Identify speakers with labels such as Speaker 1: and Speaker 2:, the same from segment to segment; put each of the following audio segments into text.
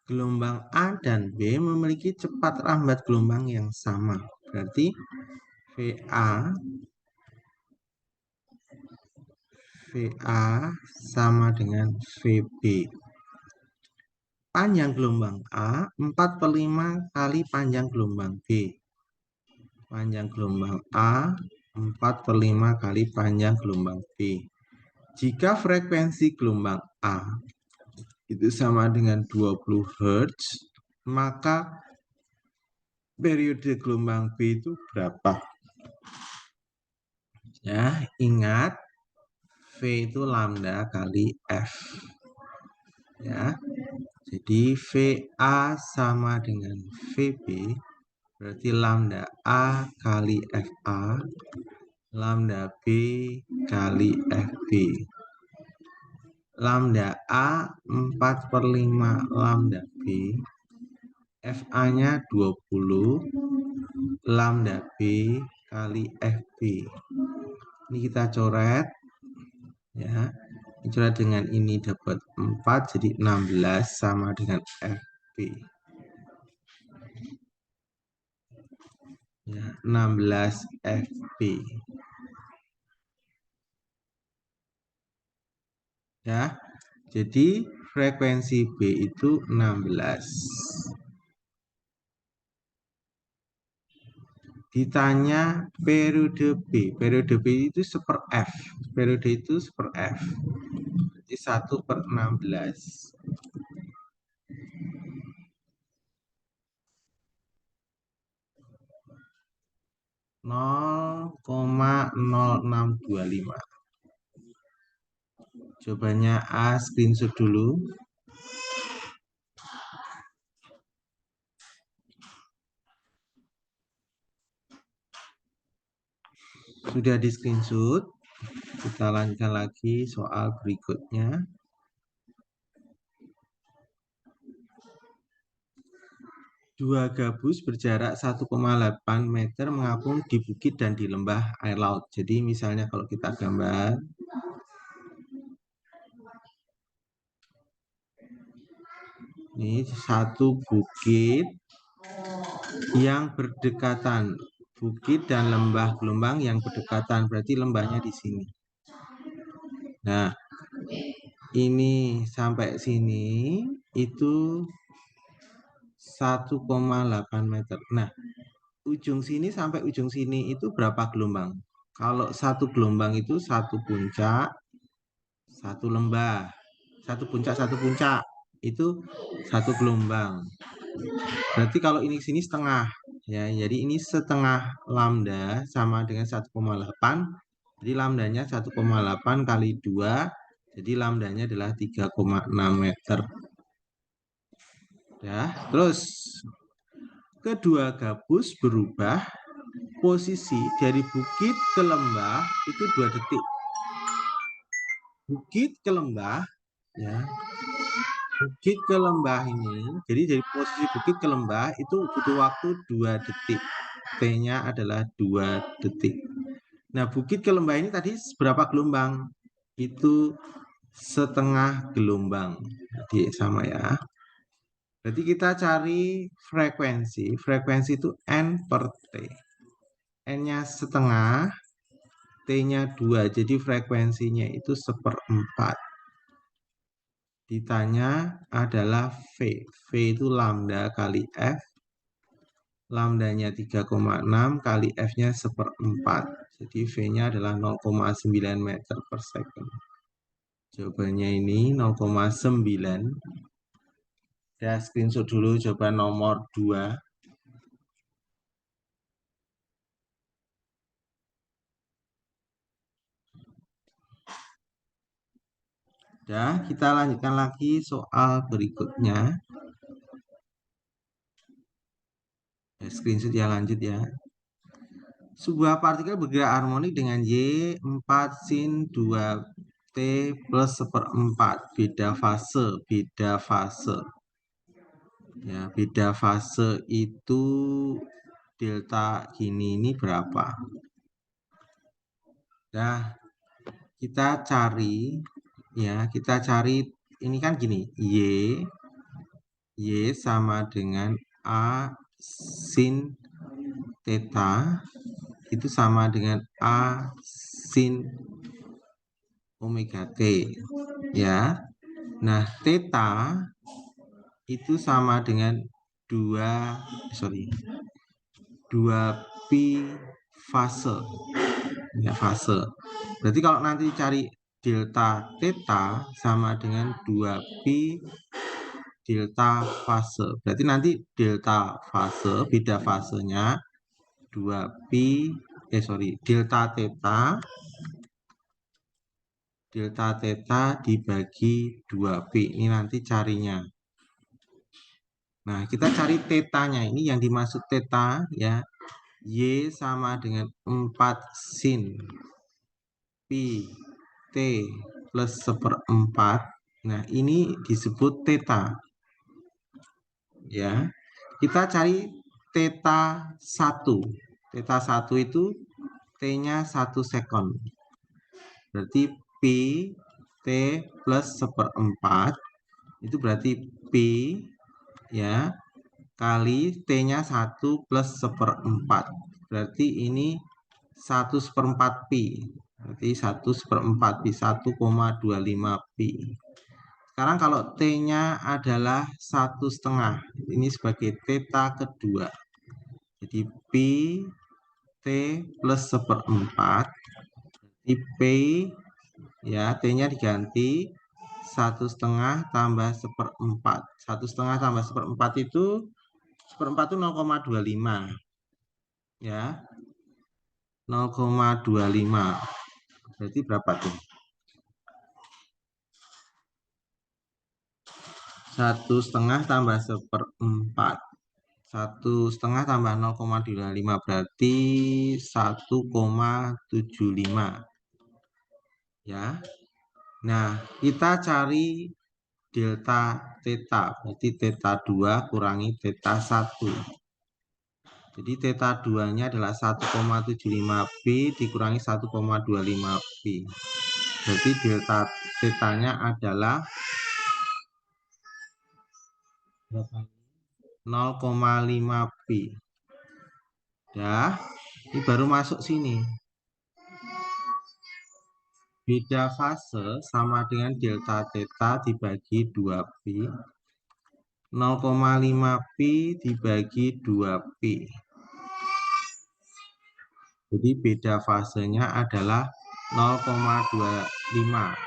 Speaker 1: Gelombang A dan B memiliki cepat lambat gelombang yang sama. Berarti VA sama dengan VB. Panjang gelombang A 4/5 kali panjang gelombang B. Panjang gelombang A 4/5 kali panjang gelombang B. Jika frekuensi gelombang A itu sama dengan 20 Hz, maka periode gelombang B itu berapa? Ya, ingat V itu lambda kali F. Ya. Jadi VA sama dengan VB, berarti lambda A kali FA, lambda B kali FB. Lambda A 4/5 lambda B, FA-nya 20, lambda B kali FB. Ini kita coret, ya. Coret dengan ini dapat 4, jadi 16 sama dengan FB. Ya, 16 FB. Ya, jadi frekuensi B itu 16. Ditanya periode B. Periode B itu seper F. Periode itu seper F. Jadi 1/16. 0,0625. Jawabannya A, screenshot dulu. Sudah di screenshot. Kita lanjutkan lagi soal berikutnya. Dua gabus berjarak 1,8 meter mengapung di bukit dan di lembah air laut. Jadi misalnya kalau kita gambar, ini satu bukit yang berdekatan. Bukit dan lembah gelombang yang berdekatan. Berarti lembahnya di sini. Nah, ini sampai sini itu 1,8 meter. Nah, ujung sini sampai ujung sini itu berapa gelombang? Kalau satu gelombang itu satu puncak, satu lembah. Satu puncak, itu satu gelombang. Berarti kalau ini sini setengah. Ya, jadi ini setengah lambda sama dengan 1,8. Jadi lambdanya 1,8 kali 2. Jadi lambdanya adalah 3,6 meter. Ya, terus kedua gabus berubah posisi dari bukit ke lembah itu 2 detik. Bukit ke lembah, ya. Bukit ke lembah ini, jadi dari posisi bukit ke lembah itu butuh waktu 2 detik. T-nya adalah 2 detik. Nah, bukit ke lembah ini tadi berapa gelombang? Itu setengah gelombang. Jadi sama ya. Berarti kita cari frekuensi. Frekuensi itu N per T. N-nya setengah, T-nya 2. Jadi frekuensinya itu 1/4. Ditanya adalah V. V itu lambda kali F. Lambdanya 3,6 kali F-nya 1/4. Jadi V-nya adalah 0,9 meter per second. Jawabannya ini 0,9. Ya, screenshot dulu jawaban nomor 2. Ya, kita lanjutkan lagi soal berikutnya. Ya, screenshot ya, lanjut ya. Sebuah partikel bergerak harmonik dengan Y 4 sin 2T plus 1/4. Beda fase. Ya, beda fase itu delta ini berapa? Nah, kita cari, ya, ini kan gini, Y Y sama dengan A sin theta itu sama dengan A sin omega T ya. Nah, theta itu sama dengan 2 pi fase ya, fase. Berarti kalau nanti cari delta theta sama dengan 2 pi delta fase. Berarti nanti delta fase, beda fasenya 2 pi delta theta dibagi 2 pi. Ini nanti carinya. Nah, kita cari tetanya. Ini yang dimaksud theta ya. Y sama dengan 4 sin pi T plus 1/4. Nah, ini disebut theta. Ya. Kita cari theta 1. Theta 1 itu T-nya 1 sekon. Berarti pi T plus 1/4 itu berarti pi ya kali T-nya 1 plus 1/4. Berarti ini 1/4 pi. Berarti 1/4 pi, 1,25 pi. Sekarang kalau T-nya adalah 1,5, ini sebagai theta kedua. Jadi pi T plus 1/4, di P ya, T-nya diganti 1,5 tambah 1/4. 1,5 tambah 1/4 itu 1/4 itu 0,25 ya. 0,25 berarti berapa tuh? 1,5 tambah 1/4. 1,5 tambah 0,25 berarti 1,75 ya. Nah, kita cari delta theta, berarti theta 2 kurangi theta 1. Jadi theta 2-nya adalah 1,75 pi dikurangi 1,25 pi. Berarti delta theta-nya adalah 0,5 pi. Ya, ini baru masuk sini. Beda fase sama dengan delta theta dibagi 2 pi. 0,5 pi dibagi 2 pi. Jadi beda fasenya adalah 0,25.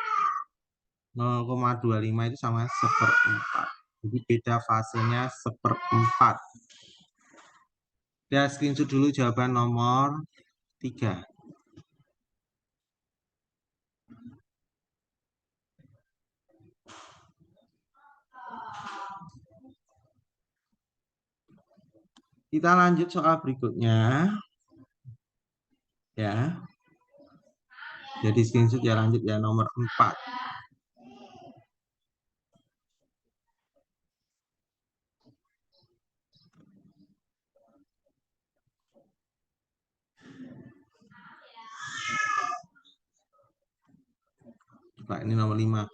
Speaker 1: 0,25 itu sama 1/4. Jadi beda fasenya 1/4. Ya, screenshot dulu jawaban nomor 3. Kita lanjut soal berikutnya. Ya. Jadi screenshot ya, lanjut ya, nomor 4. Coba ini nomor 5.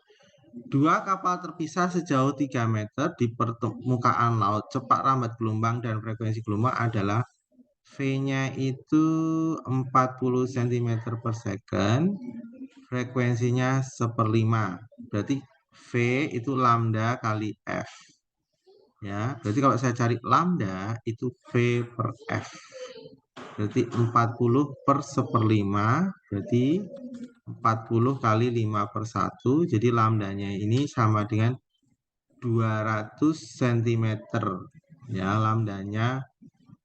Speaker 1: 2 kapal terpisah sejauh 3 meter di permukaan laut. Cepat lambat gelombang dan frekuensi gelombang adalah V-nya itu 40 cm per second, frekuensinya 1/5. Berarti V itu lambda kali F. Ya, berarti kalau saya cari lambda itu V per F. Berarti 40 per 1/5, berarti 40 kali 5/1. Jadi lambdanya ini sama dengan 200 cm. Ya, lambdanya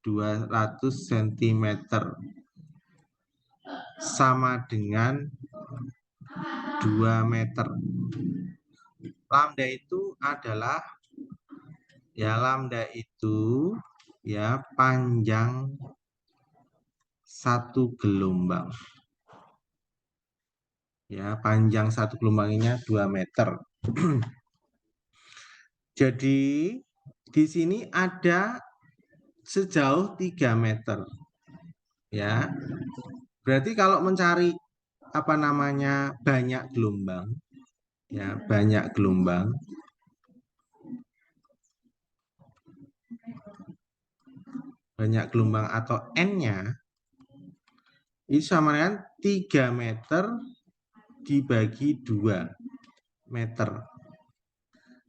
Speaker 1: 200 cm. Sama dengan 2 meter. Lambda itu adalah panjang satu gelombang. Ya, panjang satu gelombangnya 2 meter. Jadi di sini ada sejauh 3 meter. Ya. Berarti kalau mencari banyak gelombang, ya, banyak gelombang. banyak gelombang atau N-nya itu sama dengan 3 meter dibagi 2 meter.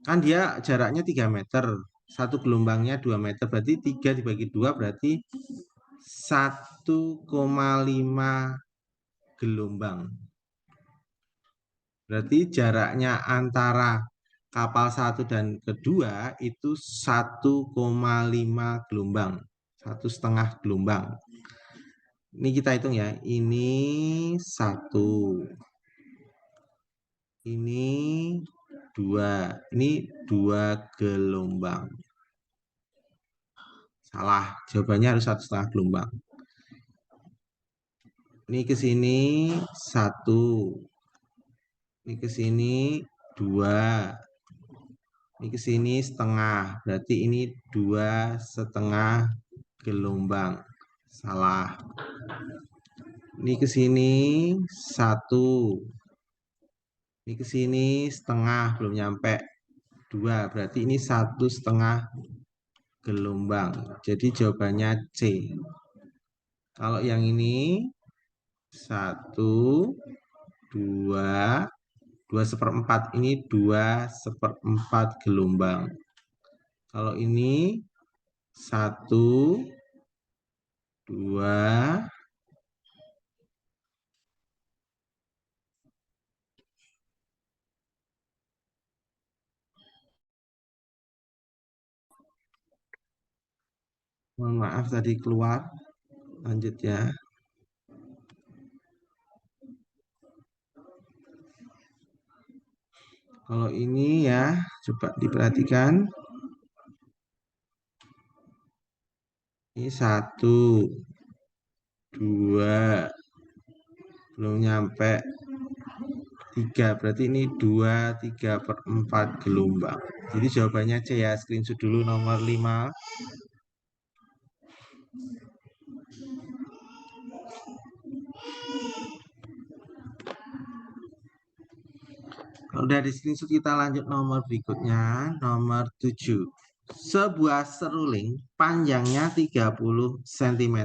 Speaker 1: Kan dia jaraknya 3 meter. Satu gelombangnya 2 meter. Berarti 3 dibagi 2 berarti 1,5 gelombang. Berarti jaraknya antara kapal satu dan kedua itu 1,5 gelombang. 1,5 gelombang. Ini kita hitung ya. Ini 1. Ini 2. Ini 2 gelombang. Salah. Jawabannya harus 1,5 gelombang. Ini ke sini 1. Ini ke sini 2. Ini ke sini setengah. Berarti ini 2,5 gelombang. Salah. Ini ke sini 1. Ini ke sini setengah, belum nyampe 2. Berarti ini 1,5 gelombang. Jadi jawabannya C. Kalau yang ini 1, 2, 2/4. Ini 2/4 gelombang. Kalau ini 1, 2, mohon maaf tadi keluar. Lanjut ya. Kalau ini ya, coba diperhatikan. Ini 1, 2, belum nyampe 3. Berarti ini 2/3/4 gelombang. Jadi jawabannya C ya. Screenshot dulu nomor 5. Kalau udah di screenshot kita lanjut nomor berikutnya, nomor 7. Sebuah seruling panjangnya 30 cm,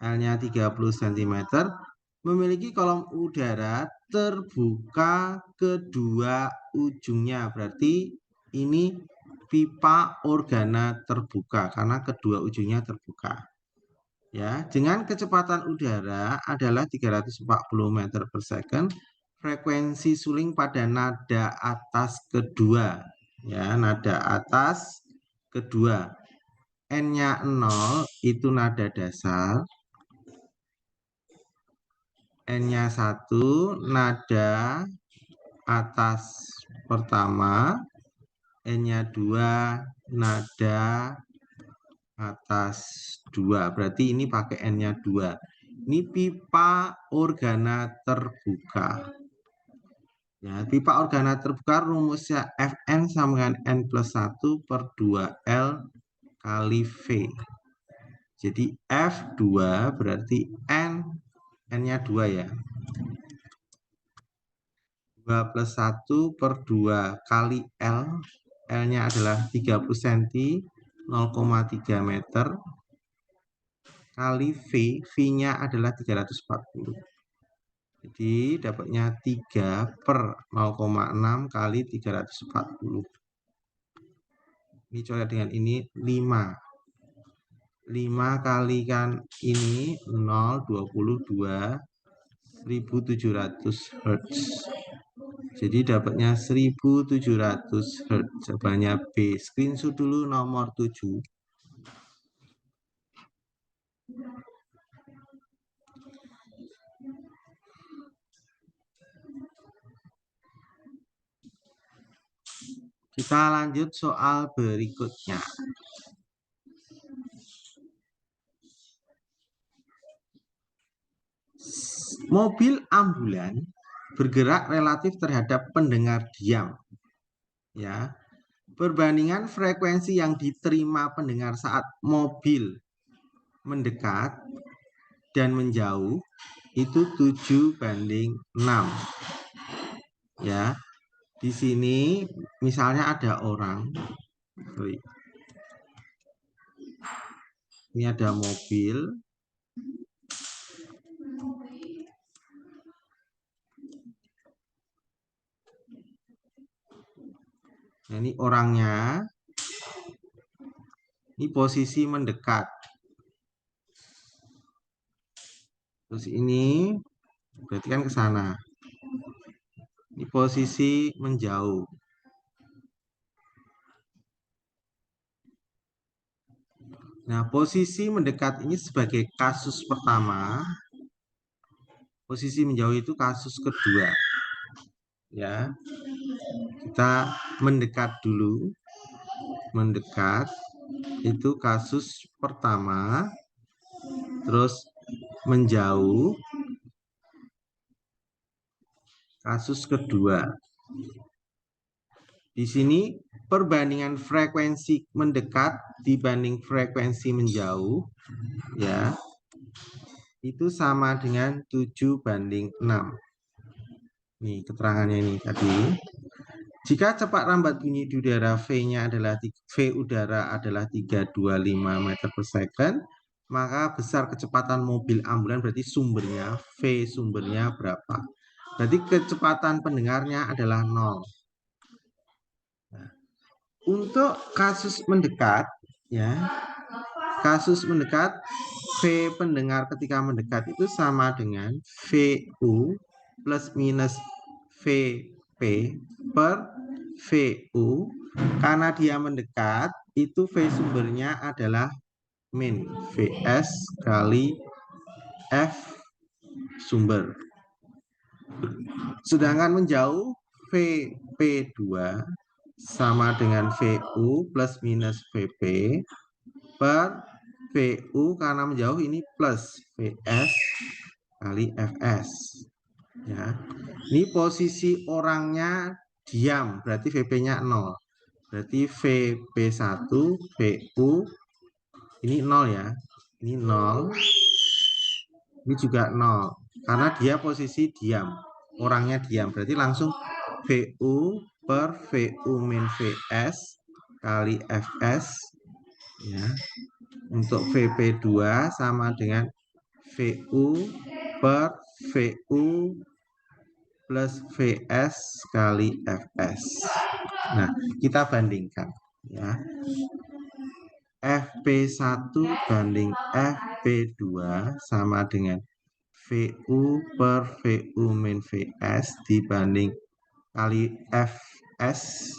Speaker 1: L-nya 30 cm, memiliki kolom udara terbuka kedua ujungnya. Berarti ini pipa organa terbuka karena kedua ujungnya terbuka. Ya, dengan kecepatan udara adalah 340 meter per second. Frekuensi suling pada nada atas kedua, ya, nada atas kedua. N-nya 0 itu nada dasar, N-nya 1 nada atas pertama, N-nya 2 nada atas 2. Berarti ini pakai N-nya 2. Ini pipa organa terbuka. Ya, pipa organa terbuka rumusnya Fn sama dengan N+1/2L kali V. Jadi F2 berarti N-nya 2 ya. 2+1/2 kali L. L-nya adalah 30 cm, 0,3 meter. Kali V. V-nya adalah 340. Jadi dapatnya 3/0,6 kali 340. Ini coret dengan ini 5. 5 kalikan ini 0, 22, 1700 Hz. Jadi dapatnya 1700 Hz. Jawabannya B. Screenshot dulu nomor 7. Kita lanjut soal berikutnya. Mobil ambulan bergerak relatif terhadap pendengar diam. Ya. Perbandingan frekuensi yang diterima pendengar saat mobil mendekat dan menjauh itu 7:6. Ya. Di sini misalnya ada orang. Ini ada mobil. Nah, ini orangnya. Ini posisi mendekat. Terus ini berarti kan ke sana. Ini posisi menjauh. Nah, posisi mendekat ini sebagai kasus pertama. Posisi menjauh itu kasus kedua. Ya. Kita mendekat dulu. Mendekat itu kasus pertama. Terus menjauh kasus kedua. Di sini perbandingan frekuensi mendekat dibanding frekuensi menjauh ya. Itu sama dengan 7:6. Nih keterangannya ini tadi. Jika cepat rambat bunyi di udara V-nya adalah V udara adalah 325 meter per second, maka besar kecepatan mobil ambulan berarti sumbernya V sumbernya berapa? Berarti kecepatan pendengarnya adalah 0. Nah, untuk kasus mendekat ya, kasus mendekat V pendengar ketika mendekat itu sama dengan VU plus minus VP per VU. Karena dia mendekat, itu V sumbernya adalah min VS kali F sumber. Sedangkan menjauh VP2 sama dengan VU plus minus VP per VU karena menjauh ini plus VS kali FS. Ya. Ini posisi orangnya diam, berarti VP-nya 0. Berarti VP1, VU, ini 0 ya. Ini 0. Ini juga 0. Karena dia posisi diam. Orangnya diam. Berarti langsung VU per VU min VS kali FS. Ya. Untuk VP2 sama dengan VU per VU plus VS kali FS. Nah, kita bandingkan ya. FP1 banding FP2 sama dengan VU per VU min VS dibanding kali FS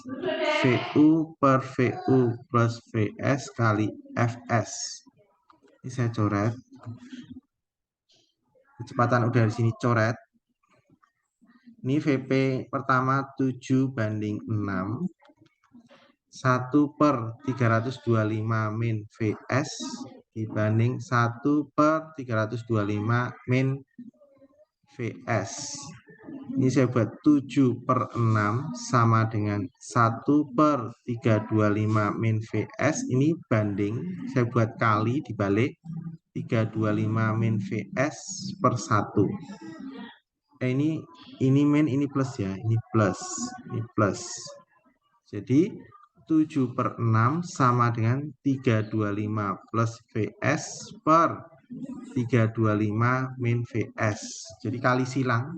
Speaker 1: VU per VU plus VS kali FS. Ini saya coret. Kecepatan udara di sini coret. Ini VP pertama 7:6. 1 per 325 min VS dibanding 1 per 325 min VS. Ini saya buat 7 per 6 sama dengan 1 per 325 min VS. Ini banding, saya buat kali dibalik 325 min VS per 1. Ini min, ini plus ya, ini plus. Jadi 7 per 6 sama dengan 325 plus VS per 325 min VS. Jadi kali silang.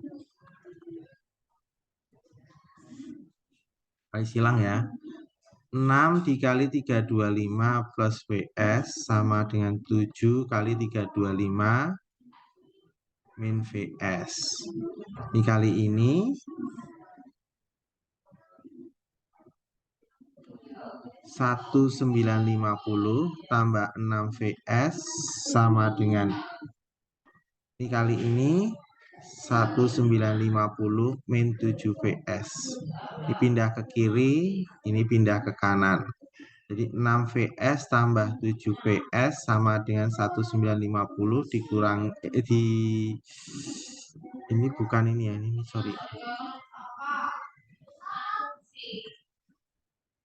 Speaker 1: Kali silang ya. 6 dikali 325 plus VS sama dengan 7 kali 325 min VS. Ini kali ini 1950 tambah 6 VS sama dengan ini kali ini 1950 min 7 VS. Ini pindah ke kiri, ini pindah ke kanan. Jadi 6 VS tambah 7 VS sama dengan 1950 dikurang ini bukan ini ya, ini sorry.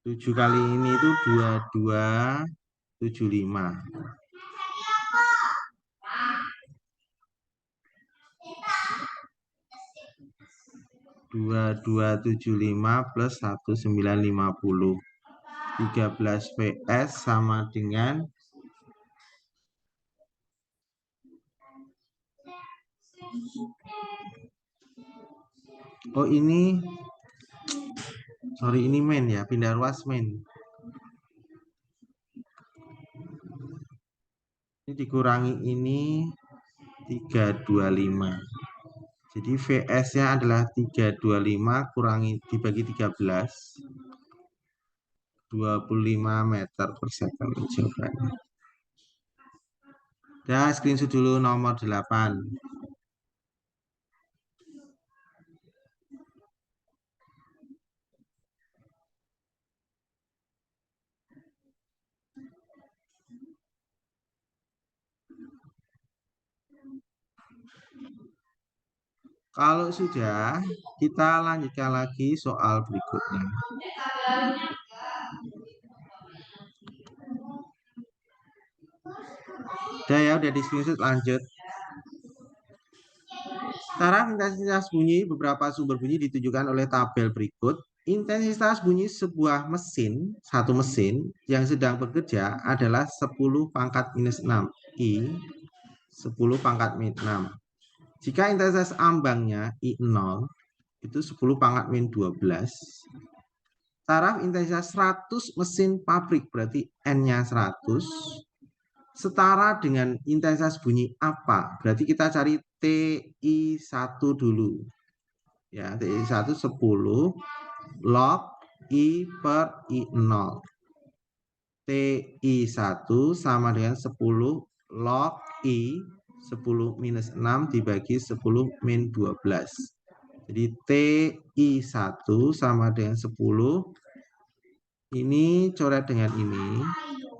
Speaker 1: 7 kali ini itu 2275. 2275 plus 1950. 13 VS sama dengan Oh ini, sorry ini main ya, pindah ruas main. Ini dikurangi ini 325. Jadi VS-nya adalah 325 kurangi dibagi 13. 25 meter per second jawabannya. Dah, screenshot dulu nomor 8. Kalau sudah, kita lanjutkan lagi soal berikutnya. Udah ya, udah di screenshot, lanjut. Cara intensitas bunyi beberapa sumber bunyi ditunjukkan oleh tabel berikut. Intensitas bunyi sebuah mesin, satu mesin yang sedang bekerja adalah 10 pangkat minus 6. I 10 pangkat minus 6. Jika intensitas ambangnya I0 itu 10 pangkat min 12. Taraf intensitas 100 mesin pabrik berarti N-nya 100. Setara dengan intensitas bunyi apa? Berarti kita cari TI1 dulu. Ya, TI1 10 log I per I0. TI1 sama dengan 10 log I 10 minus 6 dibagi 10 min 12. Jadi TI1 sama dengan 10. Ini coret dengan ini.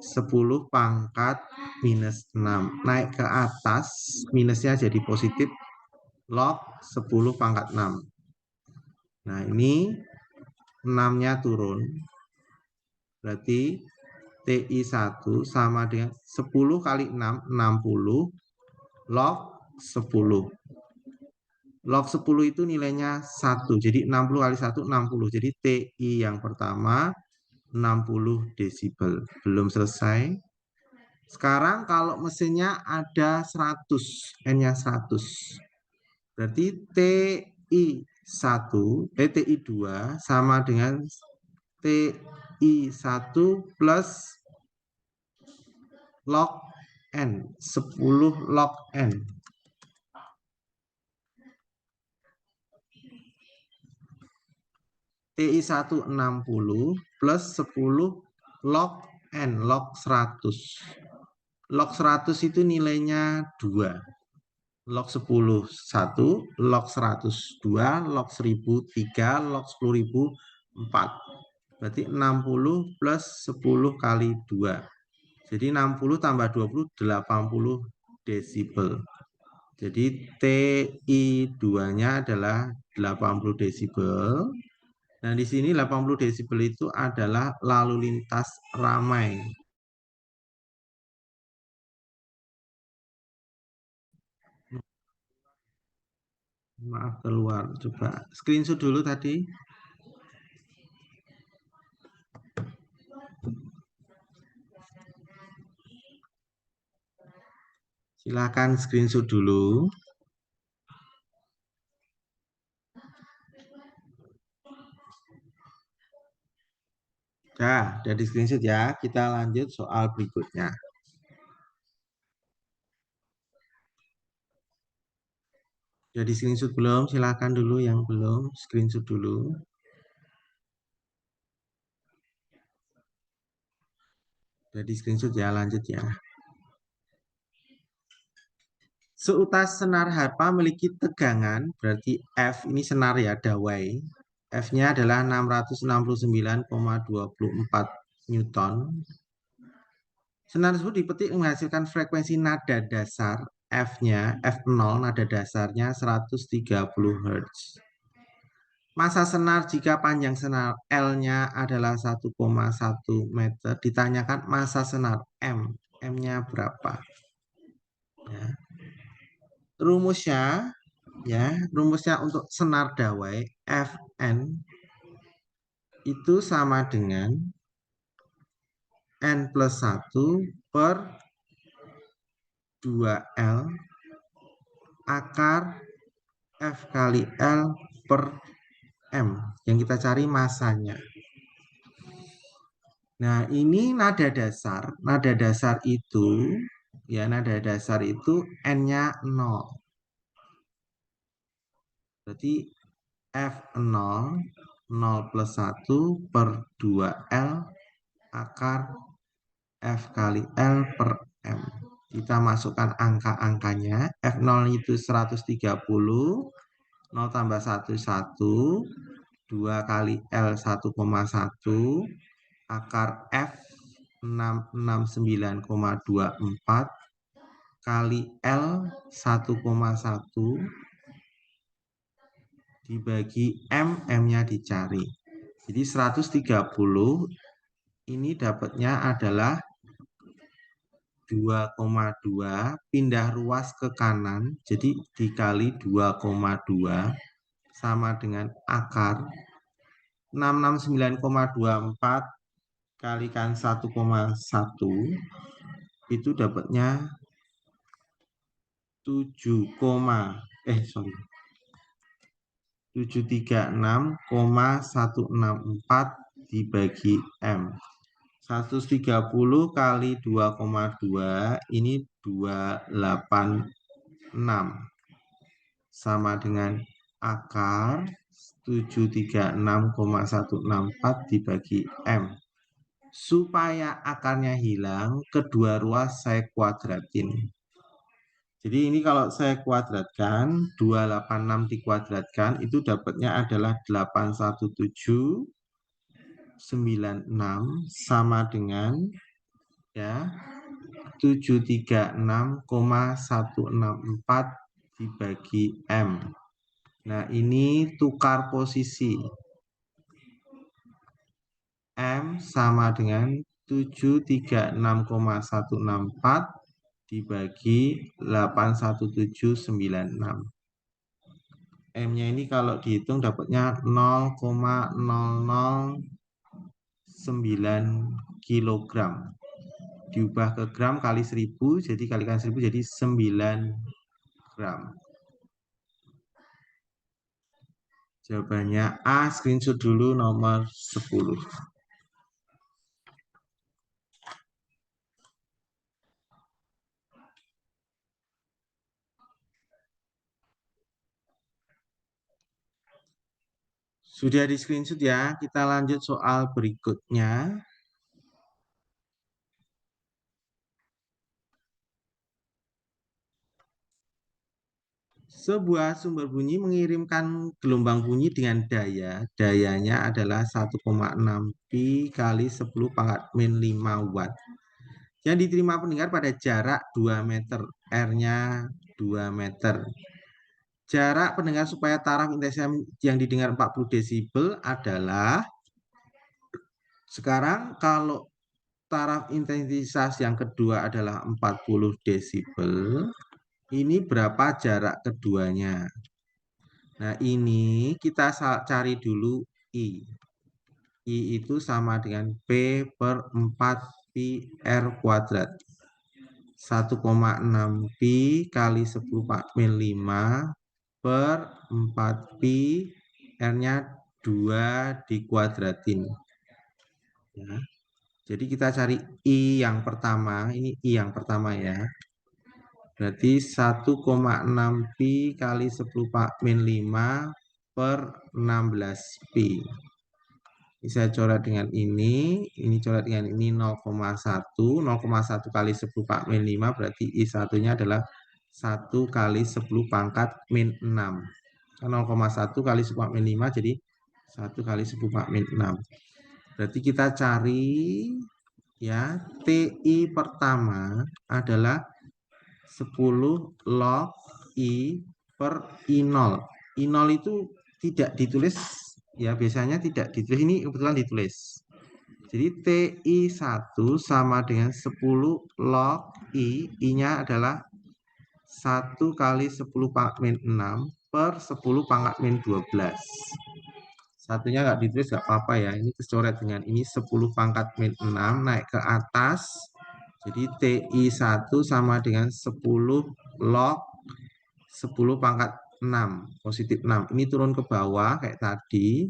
Speaker 1: 10 pangkat minus 6. Naik ke atas, minusnya jadi positif. Log 10 pangkat 6. Nah, ini 6-nya turun. Berarti TI1 sama dengan 10 kali 6, 60. Log 10. Log 10 itu nilainya 1. Jadi 60 kali 1, 60. Jadi TI yang pertama 60 desibel. Belum selesai. Sekarang kalau mesinnya ada 100, N-nya 100. Berarti TI2 sama dengan TI1 plus log N, 10 log N. TI1 60 plus 10 log N, log 100. Log 100 itu nilainya 2. Log 10 1, log 100 2, log 1000 3, log 10.000 4. Berarti 60 plus 10 kali 2. Jadi 60 tambah 20 80 desibel. Jadi TI2-nya adalah 80 desibel. Nah, di sini 80 desibel itu adalah lalu lintas ramai. Maaf keluar, coba screenshot dulu tadi. Silakan screenshot dulu. Nah, dari screenshot ya. Kita lanjut soal berikutnya. Jadi screenshot belum? Silakan dulu yang belum screenshot dulu. Jadi screenshot ya, lanjut ya. Seutas senar harpa memiliki tegangan, berarti F ini senar ya, dawai. F-nya adalah 669,24 Newton. Senar tersebut dipetik menghasilkan frekuensi nada dasar F-nya, F0 nada dasarnya 130 Hz. Masa senar jika panjang senar L-nya adalah 1,1 meter. Ditanyakan masa senar M. M-nya berapa? Ya. Rumusnya untuk senar dawai Fn itu sama dengan N plus 1 per 2L akar F kali L per M. Yang kita cari masanya. Nah, ini nada dasar. Nada dasar itu, ya nada dasar itu N-nya 0. Berarti F0, 0 plus 1 per 2L akar F kali L per M. Kita masukkan angka-angkanya. F0 itu 130, 0 tambah 1, 1, 2 kali L 1,1, akar F 669,24 kali L 1,1 dibagi M, M-nya dicari. Jadi 130 ini dapatnya adalah 2,2, pindah ruas ke kanan, jadi dikali 2,2 sama dengan akar 669,24 kalikan 1,1 itu dapatnya 736,164 dibagi M. 130 kali 2,2 ini 286 sama dengan akar 736,164 dibagi M. Supaya akarnya hilang, kedua ruas saya kuadratin. Jadi ini kalau saya kuadratkan, 286 dikuadratkan, itu dapatnya adalah 81796 sama dengan ya 736,164 dibagi M. Nah, ini tukar posisi. M sama dengan 736,164 dibagi 81796. M-nya ini kalau dihitung dapatnya 0,009 kilogram. Diubah ke gram kali 1000, jadi kalikan 1000 jadi 9 gram. Jawabannya A, screenshot dulu nomor 10. Sudah di screenshot ya, kita lanjut soal berikutnya. Sebuah sumber bunyi mengirimkan gelombang bunyi dengan dayanya adalah 1,6 pi kali 10 pangkat min 5 watt. Yang diterima pendengar pada jarak 2 meter, R-nya 2 meter. Jarak pendengar supaya taraf intensitas yang didengar 40 desibel adalah, sekarang kalau taraf intensitas yang kedua adalah 40 desibel, ini berapa jarak keduanya? Nah, ini kita cari dulu I. I itu sama dengan P per 4 pi R kuadrat. 1,6 pi kali 10 min 5 per 4 pi, R-nya 2 dikuadratin. Ya. Jadi kita cari I yang pertama, ini I yang pertama ya. Berarti 1,6 pi kali 10 min 5 per 16 pi. Ini saya coret dengan ini coret dengan ini 0,1. 0,1 kali 10 min 5 berarti I1-nya adalah 1 kali 10 pangkat min 6. 0,1 kali 10 min 5 jadi 1 kali 10 min 6. Berarti kita cari ya TI pertama adalah 10 log I per I0. I0 itu tidak ditulis ya, biasanya tidak ditulis, ini kebetulan ditulis. Jadi TI1 sama dengan 10 log I, I-nya adalah 1 kali 10 pangkat min 6 per 10 pangkat min 12. Satunya nggak ditulis nggak apa-apa ya, ini kecoret dengan ini 10 pangkat min 6 naik ke atas. Jadi TI1 sama dengan 10 log 10 pangkat 6, positif 6. Ini turun ke bawah kayak tadi,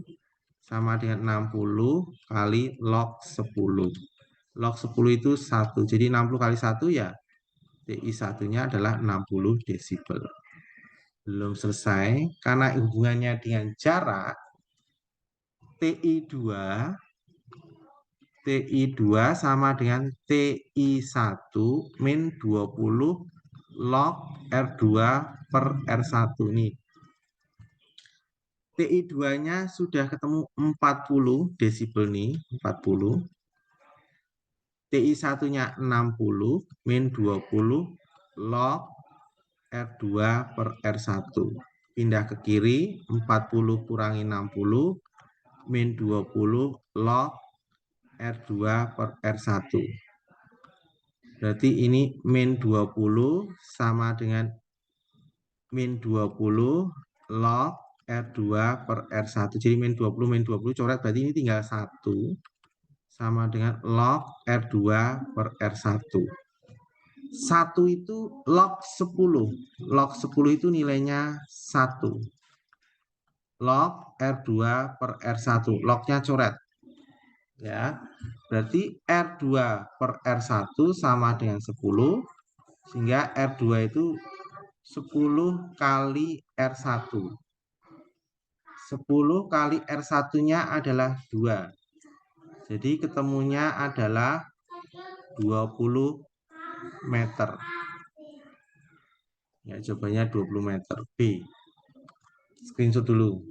Speaker 1: sama dengan 60 kali log 10. Log 10 itu 1, jadi 60 kali 1 ya, TI satunya adalah 60 desibel. Belum selesai, karena hubungannya dengan jarak, TI2 sama dengan TI1 min 20 log R2 per R1 nih. TI2-nya sudah ketemu 40 desibel nih, 40. TI1-nya 60 min 20 log R2 per R1. Pindah ke kiri, 40 kurangi 60 min 20 log R2 per R1. Berarti ini min 20 sama dengan min 20 log R2 per R1. Jadi min 20 coret, berarti ini tinggal 1 sama dengan log R2 per R1. 1 itu log 10. Log 10 itu nilainya 1. Log R2 per R1. Lognya coret. Ya, berarti R2 per R1 sama dengan 10. Sehingga R2 itu 10 kali R1. 10 kali R1-nya adalah 2. Jadi ketemunya adalah 20 meter. Ya, jawabannya 20 meter. B. Screenshot dulu.